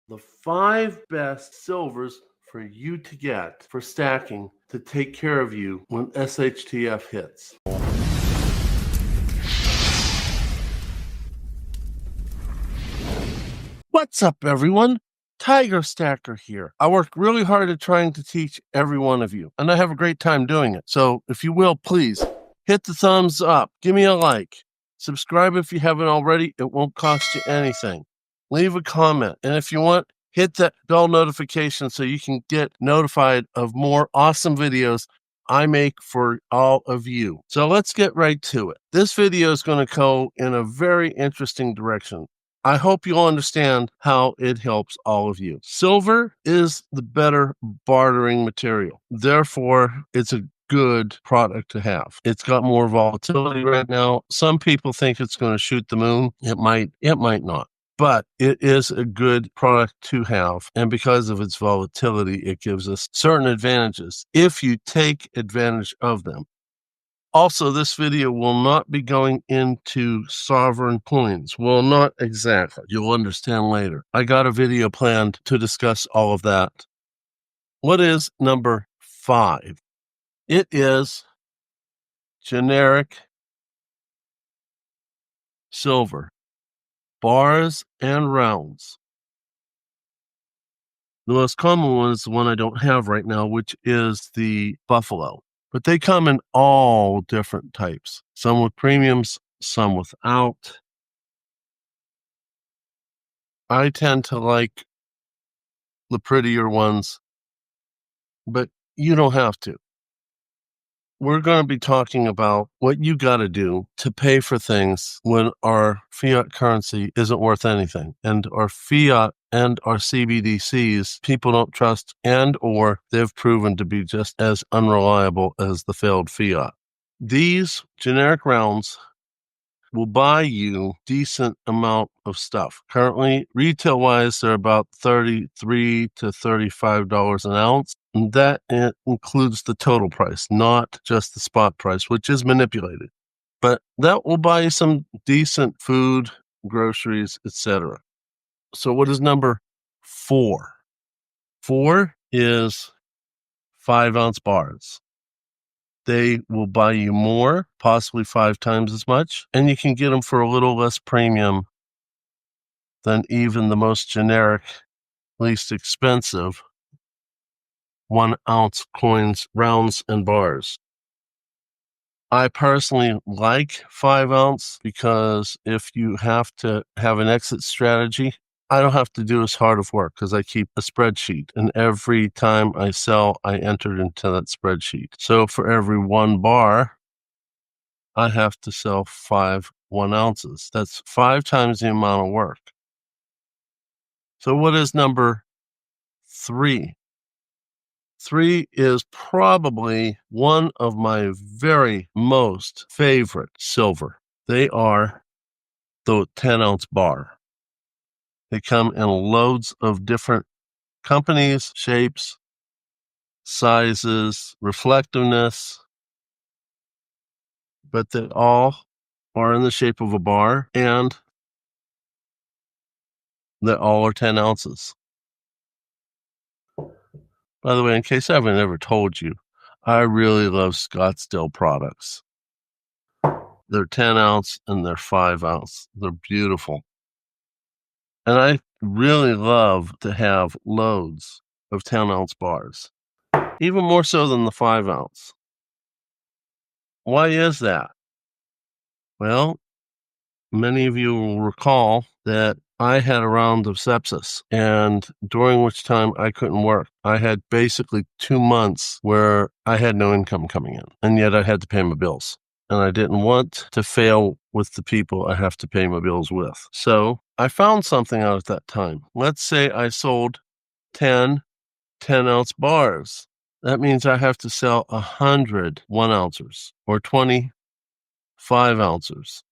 The 5 best silvers for you to get for stacking to take care of you when SHTF hits. What's up, everyone? Tiger Stacker here. I work really hard at trying to teach every one of you, and I have a great time doing it. So if you will, please hit the thumbs up, give me a like, subscribe if you haven't already. It won't cost you anything. Leave a comment, and if you want, hit that bell notification so you can get notified of more awesome videos I make for all of you. So let's get right to it. This video is going to go in a very interesting direction. I hope you'll understand how it helps all of you. Silver is the better bartering material. Therefore, it's a good product to have. It's got more volatility right now. Some people think it's going to shoot the moon. It might not. But it is a good product to have. And because of its volatility, it gives us certain advantages if you take advantage of them. Also, this video will not be going into sovereign coins. Well, not exactly. You'll understand later. I got a video planned to discuss all of that. What is number 5? It is generic silver, bars and rounds. The most common one is the one I don't have right now, which is the buffalo. But they come in all different types, some with premiums, some without. I tend to like the prettier ones, but you don't have to. We're going to be talking about what you got to do to pay for things when our fiat currency isn't worth anything, and our fiat and our CBDCs people don't trust, and or they've proven to be just as unreliable as the failed fiat. These generic rounds will buy you decent amount of stuff. Currently, retail-wise, they're about $33 to $35 an ounce. And that includes the total price, not just the spot price, which is manipulated. But that will buy you some decent food, groceries, etc. So what is number 4? 4 is 5-ounce bars. They will buy you more, possibly 5 times as much, and you can get them for a little less premium than even the most generic, least expensive 1-ounce coins, rounds, and bars. I personally like 5-ounce because if you have to have an exit strategy, I don't have to do as hard of work because I keep a spreadsheet, and every time I sell, I enter into that spreadsheet. So for every 1 bar, I have to sell 5 1-ounces. That's 5 times the amount of work. So what is number 3? 3 is probably one of my very most favorite silver. They are the 10-ounce bar. They come in loads of different companies, shapes, sizes, reflectiveness, but they all are in the shape of a bar, and they all are 10 ounces. By the way, in case I haven't ever told you, I really love Scottsdale products. They're 10 ounce and they're 5 ounce. They're beautiful. And I really love to have loads of 10-ounce bars, even more so than the 5-ounce. Why is that? Well, many of you will recall that I had a round of sepsis, and during which time I couldn't work. I had basically 2 months where I had no income coming in, and yet I had to pay my bills. And I didn't want to fail with the people I have to pay my bills with. So I found something out at that time. Let's say I sold 10 10-ounce bars. That means I have to sell 100 1-ounces or 20 5-ounces.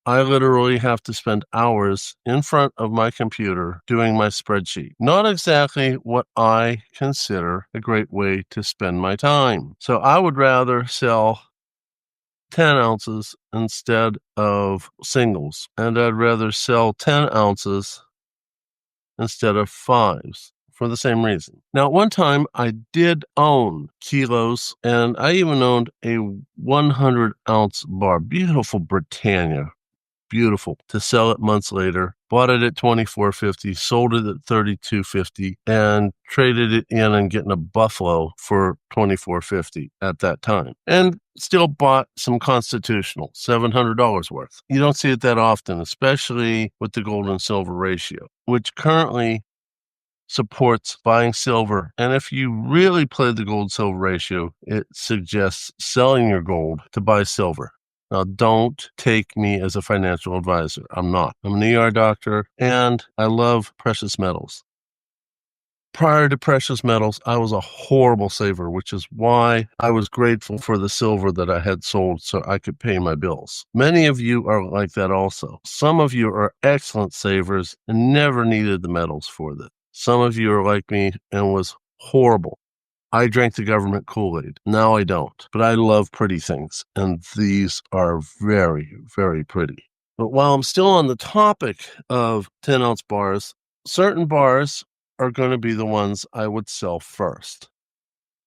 I literally have to spend hours in front of my computer doing my spreadsheet. Not exactly what I consider a great way to spend my time. So I would rather sell 10 ounces instead of singles. And I'd rather sell 10 ounces instead of 5s for the same reason. Now, at one time, I did own kilos, and I even owned a 100-ounce bar. Beautiful Britannia. Beautiful. To sell it months later. Bought it at $24.50, sold it at $32.50, and traded it in and getting a Buffalo for $24.50 at that time. And still bought some Constitutional, $700 worth. You don't see it that often, especially with the gold and silver ratio, which currently supports buying silver. And if you really play the gold-silver ratio, it suggests selling your gold to buy silver. Now, don't take me as a financial advisor. I'm not. I'm an ER doctor, and I love precious metals. Prior to precious metals, I was a horrible saver, which is why I was grateful for the silver that I had sold so I could pay my bills. Many of you are like that also. Some of you are excellent savers and never needed the metals for that. Some of you are like me and was horrible. I drank the government Kool-Aid. Now I don't, but I love pretty things, and these are very, very pretty. But while I'm still on the topic of 10-ounce bars, certain bars are going to be the ones I would sell first.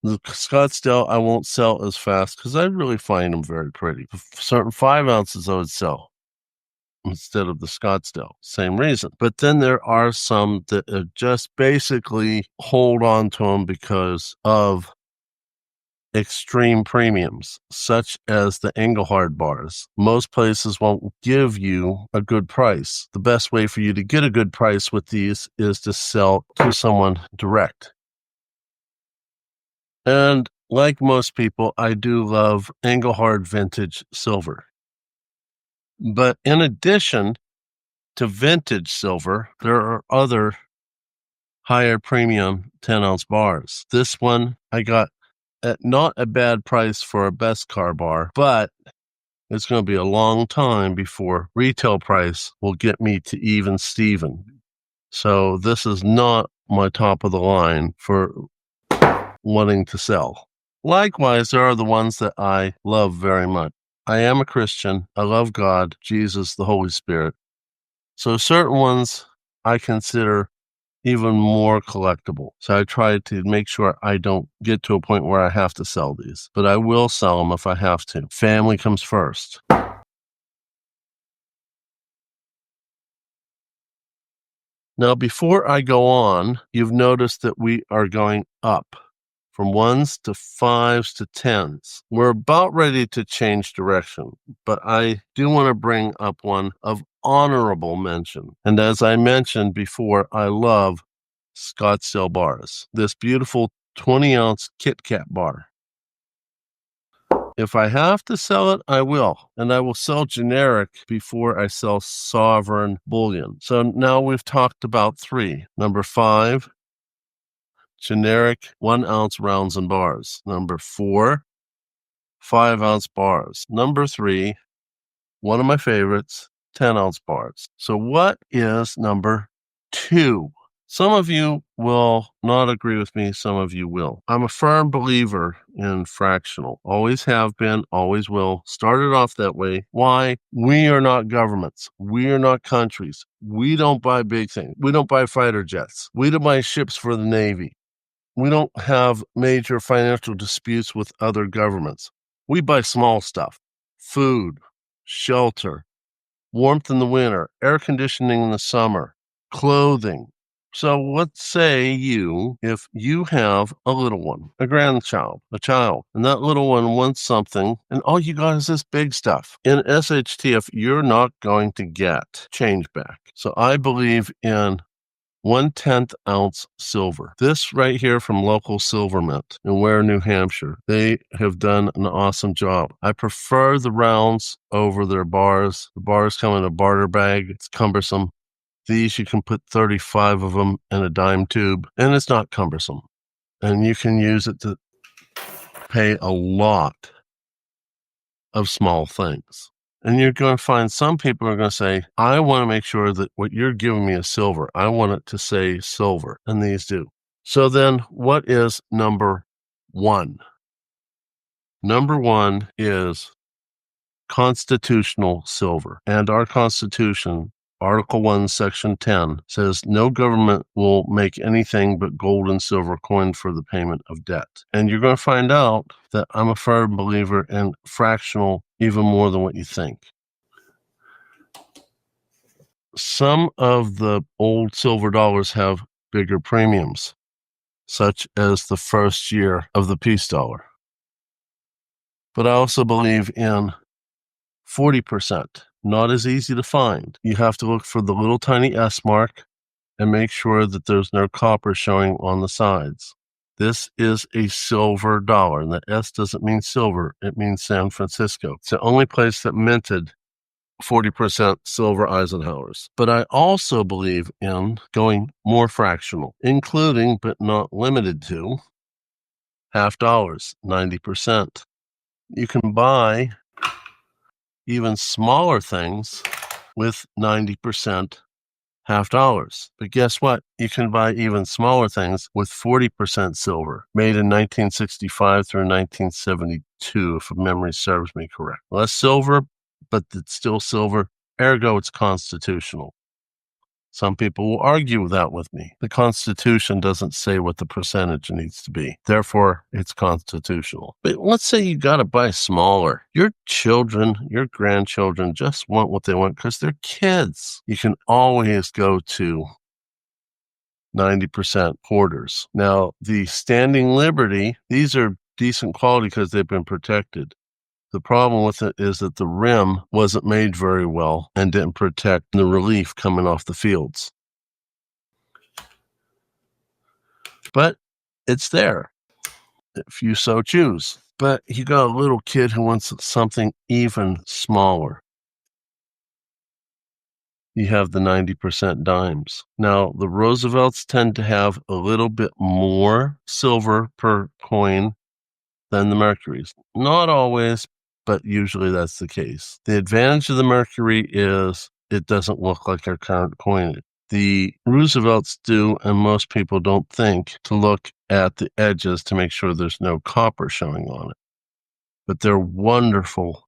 The Scottsdale I won't sell as fast because I really find them very pretty. Certain 5 ounces I would sell instead of the Scottsdale. Same reason. But then there are some that just basically hold on to them because of extreme premiums, such as the Engelhard bars. Most places won't give you a good price. The best way for you to get a good price with these is to sell to someone direct. And like most people, I do love Engelhard vintage silver. But in addition to vintage silver, there are other higher premium 10-ounce bars. This one I got at not a bad price for a best car bar, but it's going to be a long time before retail price will get me to even Steven. So this is not my top of the line for wanting to sell. Likewise, there are the ones that I love very much. I am a Christian. I love God, Jesus, the Holy Spirit. So certain ones I consider even more collectible. So I try to make sure I don't get to a point where I have to sell these, but I will sell them if I have to. Family comes first. Now, before I go on, you've noticed that we are going up from 1s to 5s to 10s. We're about ready to change direction, but I do want to bring up one of honorable mention. And as I mentioned before, I love Scottsdale bars. This beautiful 20-ounce Kit Kat bar. If I have to sell it, I will. And I will sell generic before I sell sovereign bullion. So now we've talked about 3. Number 5, generic 1-ounce rounds and bars. Number 4, 5-ounce bars. Number 3, one of my favorites, 10-ounce bars. So what is number 2? Some of you will not agree with me. Some of you will. I'm a firm believer in fractional. Always have been, always will. Started off that way. Why? We are not governments. We are not countries. We don't buy big things. We don't buy fighter jets. We don't buy ships for the Navy. We don't have major financial disputes with other governments. We buy small stuff. Food, shelter, warmth in the winter, air conditioning in the summer, clothing. So what say you if you have a little one, a grandchild, a child, and that little one wants something, and all you got is this big stuff? In SHTF, you're not going to get change back. So I believe in 1/10 ounce silver. This right here from local Silver Mint in Ware, New Hampshire. They have done an awesome job. I prefer the rounds over their bars. The bars come in a barter bag. It's cumbersome. These, you can put 35 of them in a dime tube, and it's not cumbersome. And you can use it to pay a lot of small things. And you're going to find some people are going to say, I want to make sure that what you're giving me is silver. I want it to say silver. And these do. So then what is number 1? Number 1 is constitutional silver. And our Constitution, Article 1, Section 10 says no government will make anything but gold and silver coin for the payment of debt. And you're going to find out that I'm a firm believer in fractional even more than what you think. Some of the old silver dollars have bigger premiums, such as the first year of the peace dollar. But I also believe in 40%. Not as easy to find. You have to look for the little tiny S mark and make sure that there's no copper showing on the sides. This is a silver dollar, and the S doesn't mean silver, it means San Francisco. It's the only place that minted 40% silver Eisenhowers. But I also believe in going more fractional, including but not limited to half dollars, 90%. You can buy even smaller things with 90% half dollars. But guess what? You can buy even smaller things with 40% silver, made in 1965 through 1972, if memory serves me correct. Less silver, but it's still silver, ergo it's constitutional. Some people will argue that with me. The Constitution doesn't say what the percentage needs to be. Therefore, it's constitutional. But let's say you got to buy smaller. Your children, your grandchildren just want what they want because they're kids. You can always go to 90% quarters. Now, the Standing Liberty, these are decent quality because they've been protected. The problem with it is that the rim wasn't made very well and didn't protect the relief coming off the fields. But it's there if you so choose. But you got a little kid who wants something even smaller. You have the 90% dimes. Now, the Roosevelts tend to have a little bit more silver per coin than the Mercuries. Not always, but usually that's the case. The advantage of the Mercury is it doesn't look like our current coinage. The Roosevelts do, and most people don't think to look at the edges to make sure there's no copper showing on it. But they're wonderful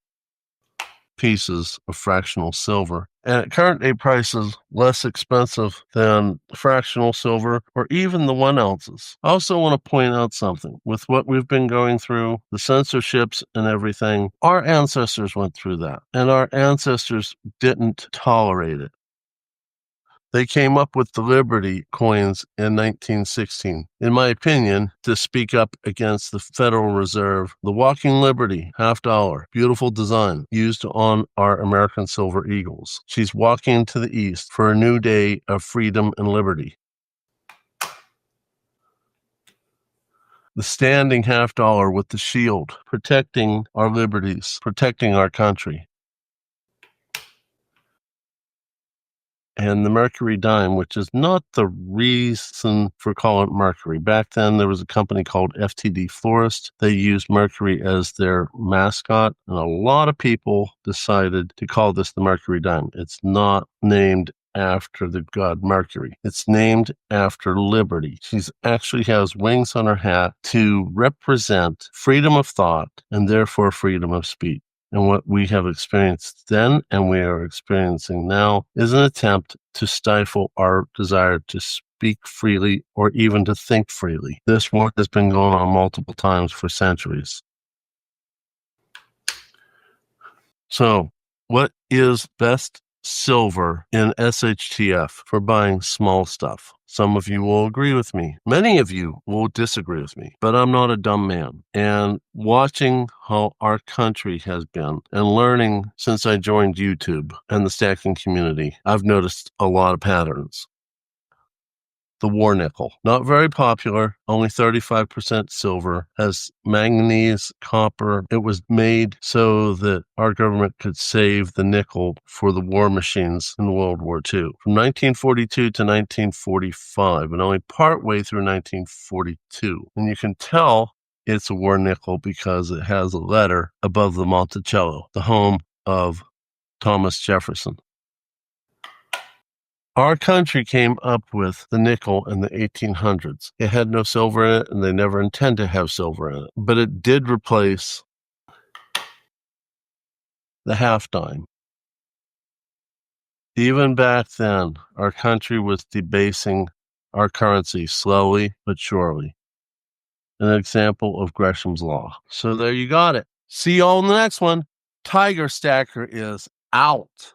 pieces of fractional silver. And at current day prices, less expensive than fractional silver or even the 1 ounces. I also want to point out something. With what we've been going through, the censorships and everything, our ancestors went through that. And our ancestors didn't tolerate it. They came up with the Liberty coins in 1916. In my opinion, to speak up against the Federal Reserve, the Walking Liberty, half dollar, beautiful design, used on our American Silver Eagles. She's walking to the east for a new day of freedom and liberty. The standing half dollar with the shield, protecting our liberties, protecting our country. And the Mercury dime, which is not the reason for calling it Mercury. Back then, there was a company called FTD Florist. They used Mercury as their mascot, and a lot of people decided to call this the Mercury dime. It's not named after the god Mercury. It's named after liberty. She actually has wings on her hat to represent freedom of thought and therefore freedom of speech. And what we have experienced then and we are experiencing now is an attempt to stifle our desire to speak freely or even to think freely. This war has been going on multiple times for centuries. So, what is best silver in SHTF for buying small stuff? Some of you will agree with me. Many of you will disagree with me, but I'm not a dumb man. And watching how our country has been and learning since I joined YouTube and the stacking community, I've noticed a lot of patterns. The war nickel, not very popular, only 35% silver, has manganese, copper. It was made so that our government could save the nickel for the war machines in World War II. From 1942 to 1945, and only partway through 1942. And you can tell it's a war nickel because it has a letter above the Monticello, the home of Thomas Jefferson. Our country came up with the nickel in the 1800s. It had no silver in it, and they never intend to have silver in it. But it did replace the half dime. Even back then, our country was debasing our currency slowly but surely. An example of Gresham's law. So there you got it. See you all in the next one. Tiger Stacker is out.